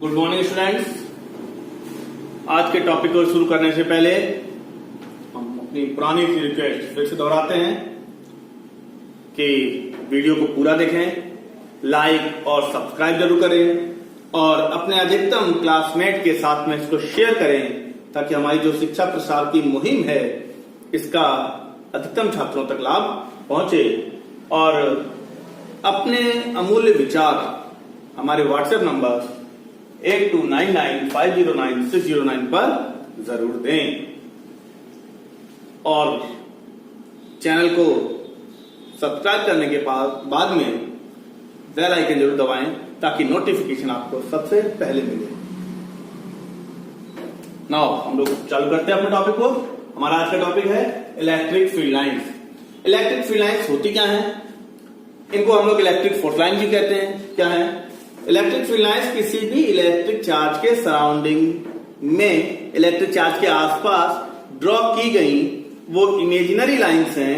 Good morning students. आज के topic को शुरू करने से पहले हम अपनी पुरानी रिक्वेस्ट फिर से दोहराते हैं कि वीडियो को पूरा देखें, लाइक और सब्सक्राइब जरूर करें और अपने अधिकतम क्लासमेट के साथ में इसको शेयर करें ताकि हमारी जो शिक्षा प्रसार की मुहिम है इसका अधिकतम छात्रों तक लाभ पहुंचे। और अपने अमूल्य विचार हमारे व्हाट्सएप नंबर 8299509609 पर जरूर दें और चैनल को सब्सक्राइब करने के बाद में बेल आइकन जरूर दबाएं ताकि नोटिफिकेशन आपको सबसे पहले मिले। नाउ हम लोग चालू करते हैं अपने टॉपिक को। हमारा आज का टॉपिक है electric field lines. Electric field lines होती क्या है? इनको हम लोग इलेक्ट्रिक फोर्स लाइन भी कहते हैं। क्या है? इलेक्ट्रिक फील्ड लाइंस किसी भी इलेक्ट्रिक चार्ज के सराउंडिंग में, इलेक्ट्रिक चार्ज के आसपास ड्रॉ की गई वो इमेजिनरी लाइंस हैं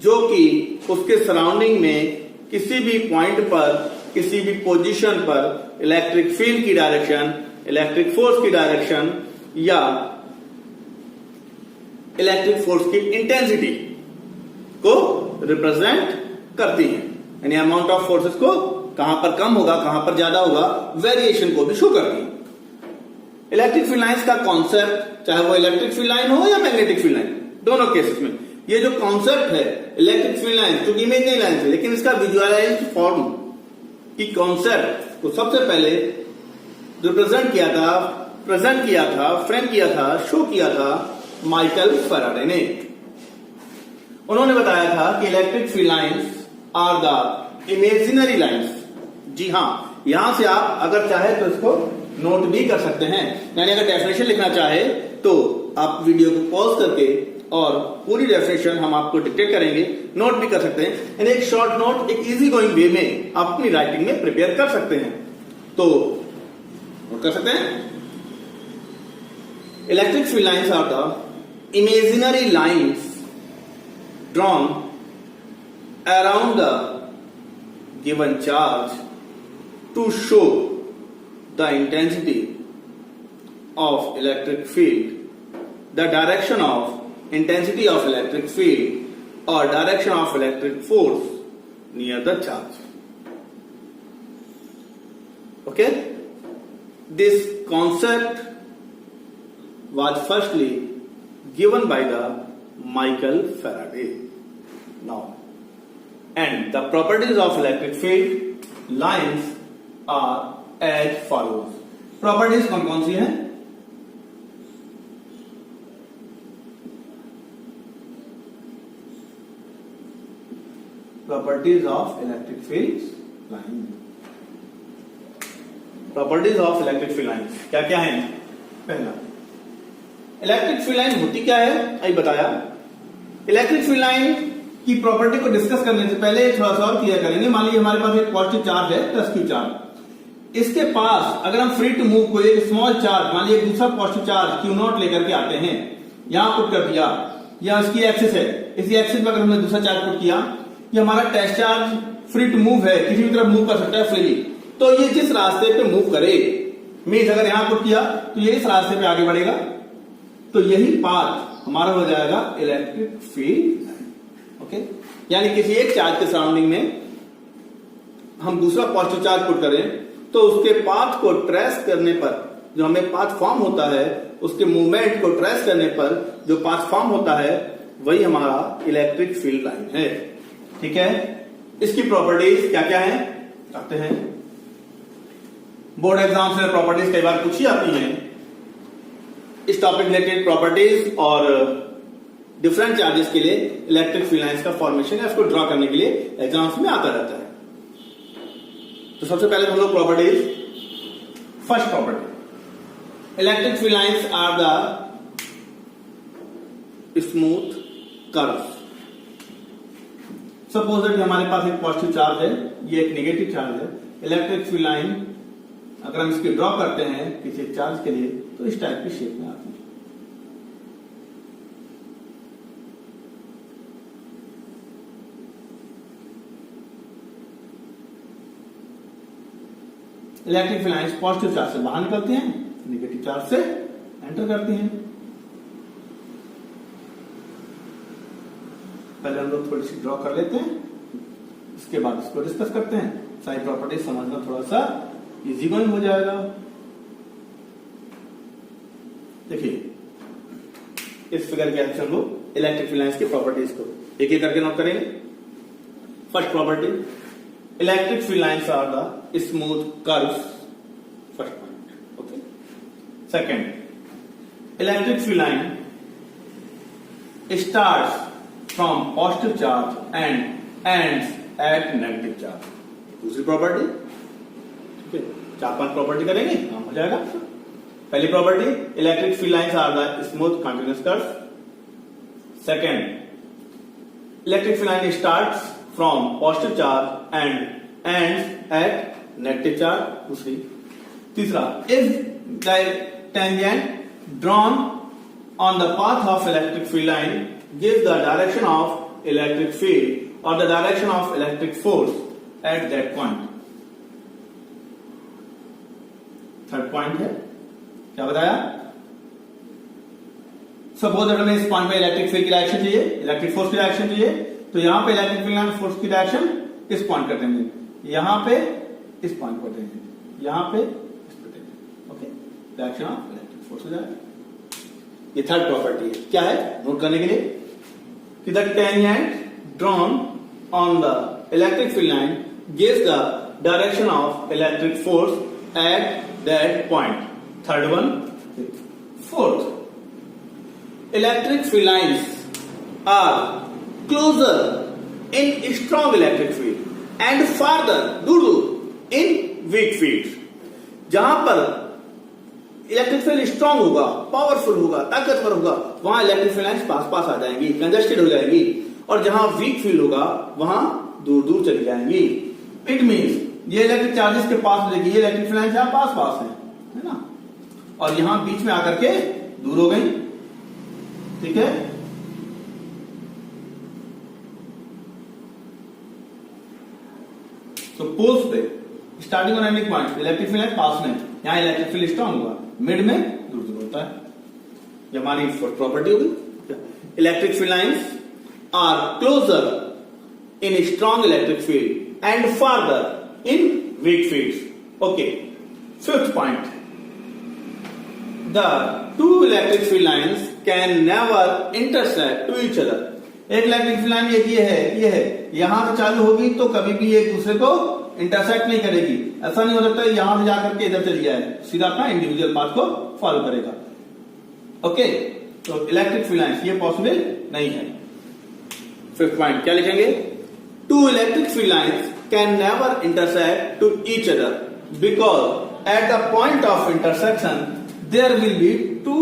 जो कि उसके सराउंडिंग में किसी भी पॉइंट पर, किसी भी पोजीशन पर इलेक्ट्रिक फील्ड की डायरेक्शन, इलेक्ट्रिक फोर्स की डायरेक्शन या इलेक्ट्रिक फोर्स की इंटेंसिटी को रिप्रेजेंट करती है। यानी अमाउंट ऑफ फोर्सेस को कहां पर कम होगा, कहां पर ज्यादा होगा, वेरिएशन को भी शो करती है। इलेक्ट्रिक फील्ड लाइंस का कॉन्सेप्ट, चाहे वो इलेक्ट्रिक फील्ड लाइन हो या मैग्नेटिक फील्ड लाइन, दोनों केसेस में ये जो कॉन्सेप्ट है इलेक्ट्रिक फील्ड लाइन, क्योंकि इमेजिनरी लाइन है लेकिन इसका विजुअलाइज्ड फॉर्म की कॉन्सेप्ट को सबसे पहले रिप्रेजेंट किया था, प्रेजेंट किया था, फ्रेम किया था, शो किया था माइकल फैराडे ने। उन्होंने बताया था कि electric field lines are the imaginary lines. जी हां, यहां से आप अगर चाहे तो इसको नोट भी कर सकते हैं। यानी अगर डेफिनेशन लिखना चाहे तो आप वीडियो को पॉज करके और पूरी डेफिनेशन हम आपको डिक्टेट करेंगे, नोट भी कर सकते हैं। यानी एक शॉर्ट नोट एक इजी गोइंग वे में आप अपनी राइटिंग में प्रिपेयर कर सकते हैं। तो नोट कर सकते हैं। Electric field lines are the imaginary lines drawn around the given charge to show the intensity of electric field, the direction of intensity of electric field or direction of electric force near the charge. Okay? This concept was firstly given by the Michael Faraday. Now, and the properties of electric field lines are as follows. Properties कौन कौन सी हैं? Properties of electric field lines. Properties of electric field lines क्या क्या हैं? पहला, electric field line होती क्या है अभी बताया। इलेक्ट्रिक फील्ड लाइन की प्रॉपर्टी को डिस्कस करने से पहले थोड़ा सा और क्लियर करेंगे। मान लीजिए हमारे पास एक पॉजिटिव चार्ज है प्लस क्यू चार्ज, इसके पास अगर हम फ्री टू मूव कोई एक स्मॉल चार्ज, मान लीजिए दूसरा पॉजिटिव चार्ज क्यू नॉट लेकर के आते हैं, यहां पुट कर दिया, या इसकी एक्सिस है, इसी एक्सिस पर अगर हमने दूसरा चार्ज पुट किया, ये हमारा test charge free to move है, किसी भी तरफ मूव कर सकता है फ्रीली, तो ये जिस रास्ते पे मूव करे, मीन्स अगर यहां पुट किया तो ये इस रास्ते पे आगे बढ़ेगा, तो यही पाथ हमारा हो जाएगा इलेक्ट्रिक फील्ड। ओके, यानी किसी एक चार्ज के सराउंडिंग में हम दूसरा पॉजिटिव चार्ज पुट करें तो उसके पाथ को ट्रेस करने पर जो हमें पाथ फॉर्म होता है, उसके मूवमेंट को ट्रेस करने पर जो पाथ फॉर्म होता है वही हमारा इलेक्ट्रिक फील्ड लाइन है। ठीक है, इसकी प्रॉपर्टीज क्या क्या है आते हैं। बोर्ड एग्जाम्स में प्रॉपर्टीज कई बार पूछी जाती हैं। इस टॉपिक रिलेटेड प्रॉपर्टीज और डिफरेंट चार्जेस के लिए इलेक्ट्रिक फील्ड लाइंस का फॉर्मेशन है, इसको ड्रॉ करने के लिए एग्जाम्स में आता रहता है। तो सबसे पहले हम लोग properties, first property, electric field lines are the smooth curves. Suppose that हमारे पास एक पॉजिटिव चार्ज है, ये एक नेगेटिव चार्ज है। इलेक्ट्रिक फील्ड लाइन अगर हम इसकी ड्रॉ करते हैं किसी चार्ज के लिए तो इस टाइप की शेप में आती है। Electric field lines positive charge से बाहर निकलती हैं, नेगेटिव चार्ज से एंटर करती हैं। पहले हम लोग थोड़ी सी ड्रॉ कर लेते हैं, इसके बाद इसको डिस्कस करते हैं। सारी प्रॉपर्टीज समझना थोड़ा सा इजी गोइंग हो जाएगा। देखिए इस फिगर के अंदर हम लोग इलेक्ट्रिक फील्ड लाइंस की प्रॉपर्टीज को एक एक करके नोट करेंगे। First property, electric field lines are the smooth curves, first point. Okay, second, electric field line starts from positive charge and ends at negative charge. दूसरी प्रॉपर्टी, ठीक है, 4-5 property करेंगे, काम हो जाएगा। पहली property, electric field lines are the smooth continuous curves. Second, electric field line starts from positive charge and ends at negative charge. दूसरी, तीसरा, if tangent drawn on the path of electric field line give the direction of electric field और the direction of electric force at that point. Third point है, क्या बताया? Suppose अगर हमें इस point पे इलेक्ट्रिक फील्ड की डायरेक्शन चाहिए, इलेक्ट्रिक फोर्स की डायरेक्शन चाहिए, तो यहां पे इलेक्ट्रिक फील्ड लाइन फोर्स की डायरेक्शन इस पॉइंट कर देंगे, यहां पे इस पॉइंट पर देंगे, यहां पे इस पर देंगे। Okay, direction of electric force हो जाएगा। ये थर्ड प्रॉपर्टी है। क्या है नोट करने के लिए कि the tangent drawn on the electric field line gives the direction of electric force at that point. Third one. Fourth, electric field lines are closer in strong electric field and farther दूर in weak fields। जहां पर electric field strong होगा, powerful होगा, ताकतवर होगा, वहां electric field lines pass पास आ जाएंगी, congested हो जाएंगी, और जहां वीक फील्ड होगा वहां दूर दूर चली जाएंगी। इट मीन्स ये इलेक्ट्रिक चार्जेस के पास मिलेगी, ये इलेक्ट्रिक फील्ड लाइंस यहां पास पास है ना, और यहां बीच में आकर के दूर हो गई। ठीक है, तो पोल्स पे स्टार्टिंग और ending point electric field line पास में, यहां इलेक्ट्रिक फील्ड स्ट्रांग हुआ, मिड में दूर दूर होता है। ये हमारी प्रॉपर्टी होगी। Electric field lines are closer in strong electric field and farther in weak fields. Okay, fifth point, the two electric field lines can never intersect to each other. एक इलेक्ट्रिक फील्ड लाइन ये है, यहां से चालू होगी तो कभी भी एक दूसरे को इंटरसेक्ट नहीं करेगी। ऐसा नहीं हो सकता यहां से जाकर के इधर चली जाए, सीधा अपना इंडिविजुअल पाथ को फॉलो करेगा। ओके, तो इलेक्ट्रिक फील्ड लाइंस ये पॉसिबल नहीं है। फिफ्थ पॉइंट क्या लिखेंगे? Two electric field lines can never intersect to each other because at the point of intersection there will be two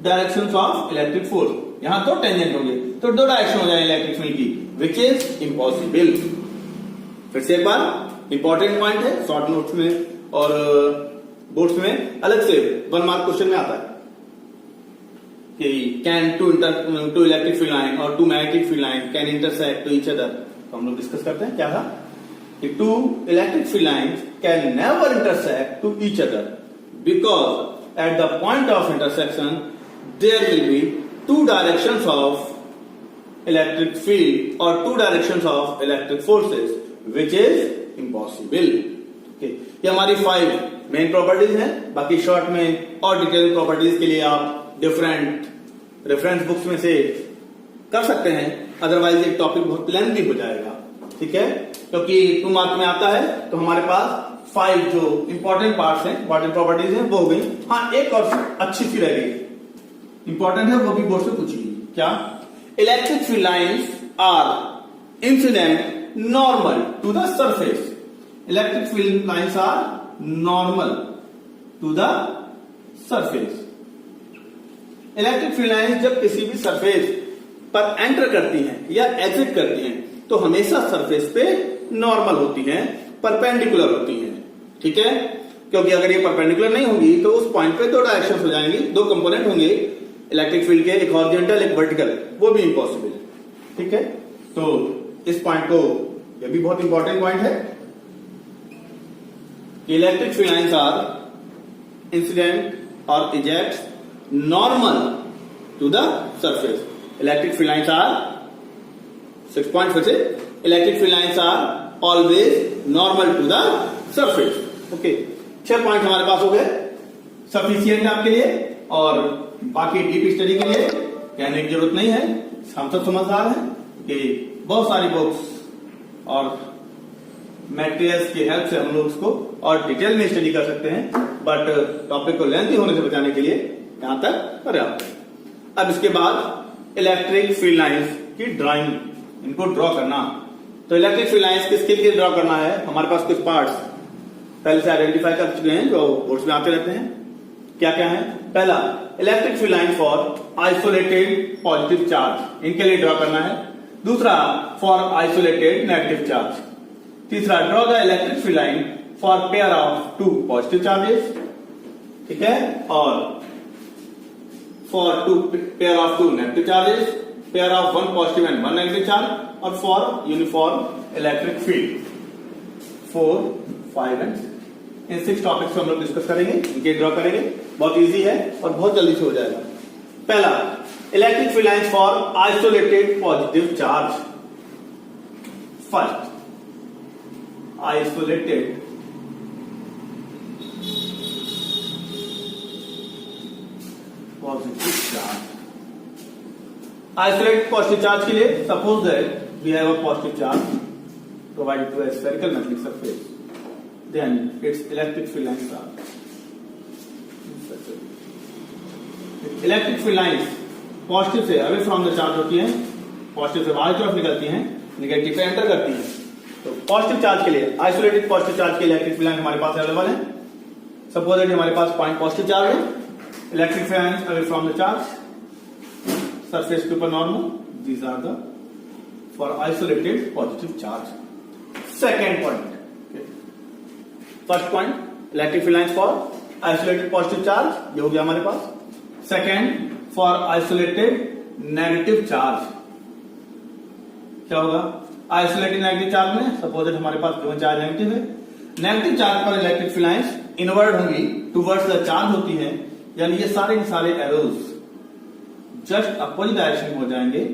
directions of electric force. यहां दो tangent होंगे तो दो डायरेक्शन हो जाए इलेक्ट्रिक फील्ड की, विच इज इम्पॉसिबल। फिर से एक बार, इंपॉर्टेंट पॉइंट है, शॉर्ट नोट्स में और बोर्ड्स में अलग से 1 मार्क क्वेश्चन में आता है कि can two electric field line और two magnetic field line can intersect to each other. तो हम लोग डिस्कस करते हैं क्या था कि two electric field lines can never intersect to each other because at the point of intersection there will be two directions of electric field or two directions of electric forces which is impossible। okay, ये हमारी 5 main properties हैं। बाकी short में और detail properties के लिए आप different reference books में से कर सकते हैं, अदरवाइज एक टॉपिक बहुत लेंथी हो जाएगा। ठीक है, क्योंकि 2 मार्क में आता है तो हमारे पास 5 जो इंपॉर्टेंट पार्ट्स हैं, इंपॉर्टेंट प्रॉपर्टीज हैं, वो हो गई। हाँ, एक और अच्छी सी रह गई, इंपॉर्टेंट है, वो भी बोर्ड से पूछी गई। क्या? Electric field lines are incident normal to the surface. Electric field lines are normal to the surface. Electric field lines जब किसी भी सरफेस पर एंटर करती हैं या एग्जिट करती हैं तो हमेशा सरफेस पे नॉर्मल होती हैं, परपेंडिकुलर होती हैं। ठीक है, क्योंकि अगर ये परपेंडिकुलर नहीं होगी तो उस पॉइंट पे 2 डायरेक्शन हो जाएंगी, 2 कंपोनेंट होंगे इलेक्ट्रिक फील्ड के, एक हॉरिजॉन्टल एक वर्टिकल, वो भी इम्पॉसिबल। ठीक है, तो इस पॉइंट को, ये भी बहुत इंपॉर्टेंट पॉइंट है electric field lines are incident और exact normal to the surface. Electric field lines are 6 point फिर से, electric field lines are always normal to the surface. Okay, 6 point हमारे पास हो गए, सफिशियंट आपके लिए। और बाकी डीप स्टडी के लिए कहने की जरूरत नहीं है, हम सब समझदार हैं कि बहुत सारी बुक्स और मटेरियल्स की हेल्प से हम लोग उसको और डिटेल में स्टडी कर सकते हैं, बट टॉपिक को लेंथी होने से बचाने के लिए यहां तक पर्याप्त है। अब इसके बाद इलेक्ट्रिक फील्ड लाइंस की ड्राइंग, इनको ड्रॉ करना। तो इलेक्ट्रिक फील्ड लाइंस किसके लिए ड्रॉ करना है, हमारे पास कुछ पार्ट्स पहले से आइडेंटिफाई कर चुके हैं जो कोर्स में आते रहते हैं। क्या क्या है? पहला, electric field line for isolated positive charge, इनके लिए ड्रॉ करना है। दूसरा, फॉर आइसोलेटेड नेगेटिव चार्ज। तीसरा, draw the electric field line for pair of 2 positive charges, ठीक है, और for pair of 2 negative charges, pair of 1 positive and 1 negative charge, और for uniform electric field. 4, 5 and 6 इन 6 topics को हम लोग discuss करेंगे, इनके ड्रॉ करेंगे। बहुत इजी है और बहुत जल्दी से हो जाएगा। पहला, electric field lines for isolated positive charge. First, isolated positive charge. Isolated positive charge के लिए suppose that we have a positive charge provided to a spherical metallic surface, then its electric field lines are electric field lines positive से away from the charge होती हैं, positive से बाहर की तरफ निकलती हैं, नेगेटिव पे एंटर करती हैं। तो पॉजिटिव चार्ज के लिए, आइसोलेटेड पॉजिटिव चार्ज के इलेक्ट्रिक फील्ड लाइन हमारे पास अवेलेबल है। सपोज दैट हमारे पास पॉइंट पॉजिटिव चार्ज है, electric field lines away from the charge, surface के ऊपर normal, these are the for isolated positive charge. Second point, first point electric field lines for isolated positive charge, ये हो गया हमारे पास। Second, for isolated negative charge, क्या होगा? Isolated negative charge में सपोज दैट हमारे पास गिवन चार्ज नेगेटिव है, नेगेटिव चार्ज पर इलेक्ट्रिक फील्ड लाइंस इनवर्ड होंगी, टुवर्ड्स द चार्ज होती हैं, यानी ये सारे के सारे एरोज जस्ट अपोजिट डायरेक्शन में हो जाएंगे।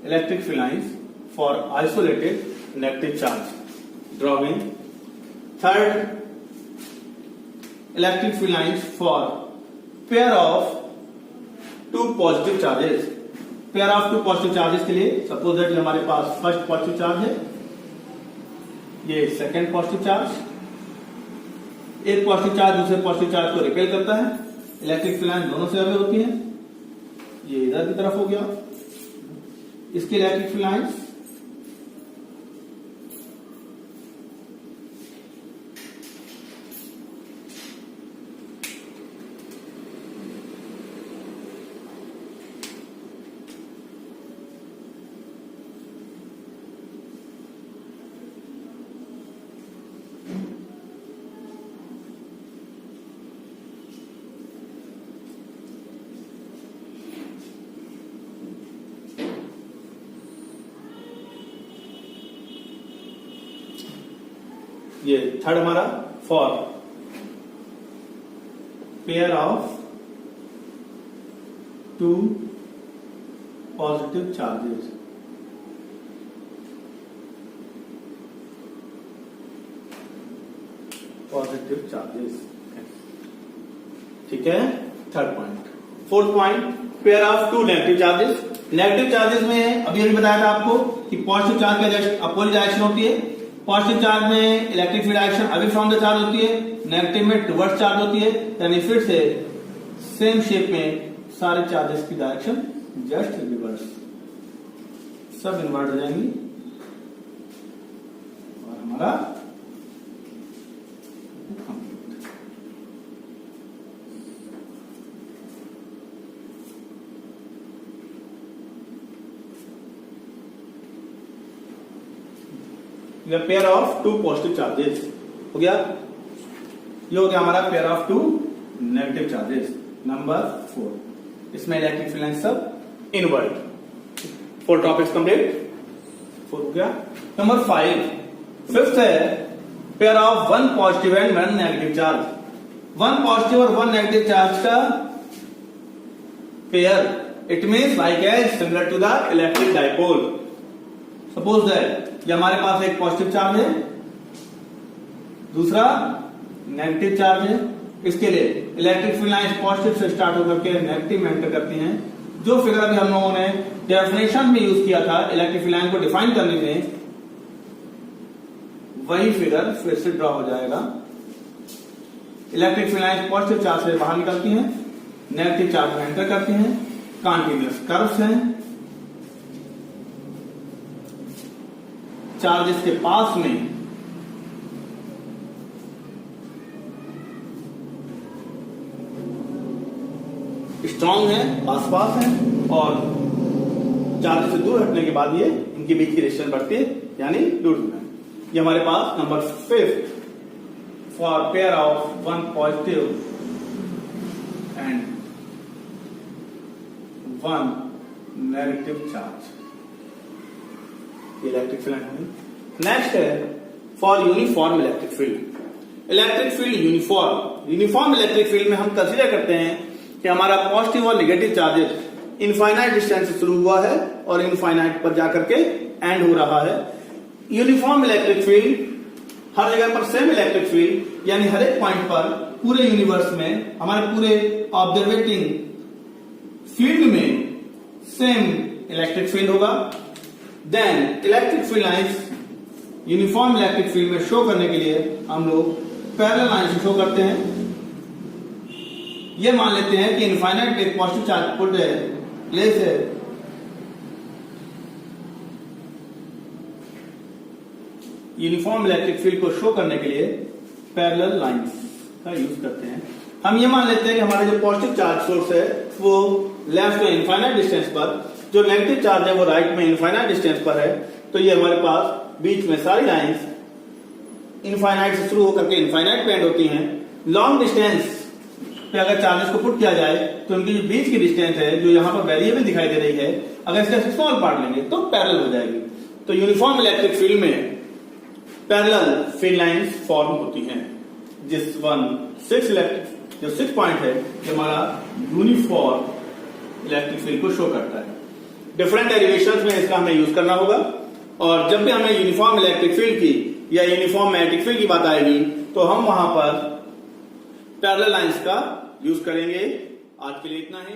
Electric field lines for isolated negative charge. Drawing. Third, electric field lines for pair of 2 positive charges. Pair of 2 positive charges के लिए suppose that हमारे पास first positive charge है, ये second positive charge, एक positive charge दूसरे positive charge को repel करता है, इलेक्ट्रिक फील्ड लाइन दोनों से अवे होती है, ये इधर की तरफ हो गया, इसके इलेक्ट्रिक फील्ड लाइंस ये थर्ड हमारा for pair of 2 positive charges. Positive charges, ठीक है, third point. Fourth point, pair of 2 negative charges. Negative charges में अभी बताया था आपको कि पॉजिटिव चार्ज का जस्ट अपोजिट डायरेक्शन होती है। पॉजिटिव चार्ज में electric field action away from the charge होती है, नेगेटिव में टुवर्ड्स चार्ज होती है, यानी फिर से सेम शेप में सारे चार्जेस की डायरेक्शन जस्ट रिवर्स, सब इन्वर्ट हो जाएंगी और हमारा पेयर ऑफ 2 पॉजिटिव चार्जेस हो गया। ये हो गया हमारा pair of 2 negative charges. Number 4, इसमें इलेक्ट्रिक फील्ड लाइन सब इनवर्ट। 4 टॉपिक्स कंप्लीट, 4 हो गया। नंबर 5, फिफ्थ है pair of 1 positive and 1 negative charge. 1 positive और 1 नेगेटिव चार्ज का pair, it means like as similar to the electric dipole. Suppose that ये हमारे पास एक पॉजिटिव चार्ज है, दूसरा नेगेटिव चार्ज है। इसके लिए इलेक्ट्रिक फील्ड लाइंस पॉजिटिव से स्टार्ट होकर के नेगेटिव में एंटर करती हैं। जो फिगर अभी हम लोगों ने डेफिनेशन में यूज किया था इलेक्ट्रिक फील्ड लाइन को डिफाइन करने में, वही फिगर फिर से ड्रॉ हो जाएगा। Electric field lines positive charge से बाहर निकलती हैं, नेगेटिव चार्ज में एंटर करती हैं, कंटीन्यूअस कर्व्स हैं। चार्जेस के पास में स्ट्रॉन्ग है, आसपास है, और चार्ज से दूर हटने के बाद ये इनके बीच की डिस्टेंस बढ़ती है, यानी दूर होना। ये हमारे पास number 5 for pair of 1 positive and 1 negative charge electric field है। नेक्स्ट है for uniform electric field. Electric field uniform electric field में हम कंसीडर करते हैं कि हमारा पॉजिटिव और नेगेटिव चार्जेस इनफाइनाइट डिस्टेंस से शुरू हुआ है और इनफाइनाइट पर जाकर के एंड हो रहा है। यूनिफॉर्म इलेक्ट्रिक फील्ड, हर जगह पर सेम इलेक्ट्रिक फील्ड, यानी हर एक पॉइंट पर पूरे यूनिवर्स में, हमारे पूरे ऑब्जर्वेटिंग फील्ड में सेम इलेक्ट्रिक फील्ड होगा। Then electric field lines uniform electric field में शो करने के लिए हम लोग पैरेलल लाइन से शो करते हैं। ये मान लेते हैं कि इनफाइनाइट एक पॉजिटिव चार्ज पुट है, प्लेस है, यूनिफॉर्म इलेक्ट्रिक फील्ड को शो करने के लिए पैरेलल लाइंस का यूज करते हैं। हम ये मान लेते हैं कि हमारा जो पॉजिटिव चार्ज सोर्स है वो लेफ्ट में इनफाइनाइट डिस्टेंस पर, जो नेगेटिव चार्ज है वो राइट में इनफाइनाइट डिस्टेंस पर है। तो ये हमारे पास बीच में सारी लाइंस इनफाइनाइट से शुरू होकर के इनफाइनाइट पे एंड होती हैं। लॉन्ग डिस्टेंस पे अगर चार्जेस को पुट किया जाए तो उनकी जो बीच की डिस्टेंस है, जो यहाँ पर वेरिएबल दिखाई दे रही है, अगर इसका स्मॉल पार्ट लेंगे तो पैरेलल हो जाएगी। तो यूनिफॉर्म इलेक्ट्रिक फील्ड में पैरेलल फील्ड लाइंस फॉर्म होती हैं, जिस 6 पॉइंट है जो हमारा यूनिफॉर्म इलेक्ट्रिक फील्ड को शो करता है। डिफरेंट डेरिवेशंस में इसका हमें यूज करना होगा, और जब भी हमें यूनिफॉर्म इलेक्ट्रिक फील्ड की या यूनिफॉर्म मैग्नेटिक फील्ड की बात आएगी तो हम वहां पर पैरेलल लाइंस का यूज करेंगे। आज के लिए इतना ही।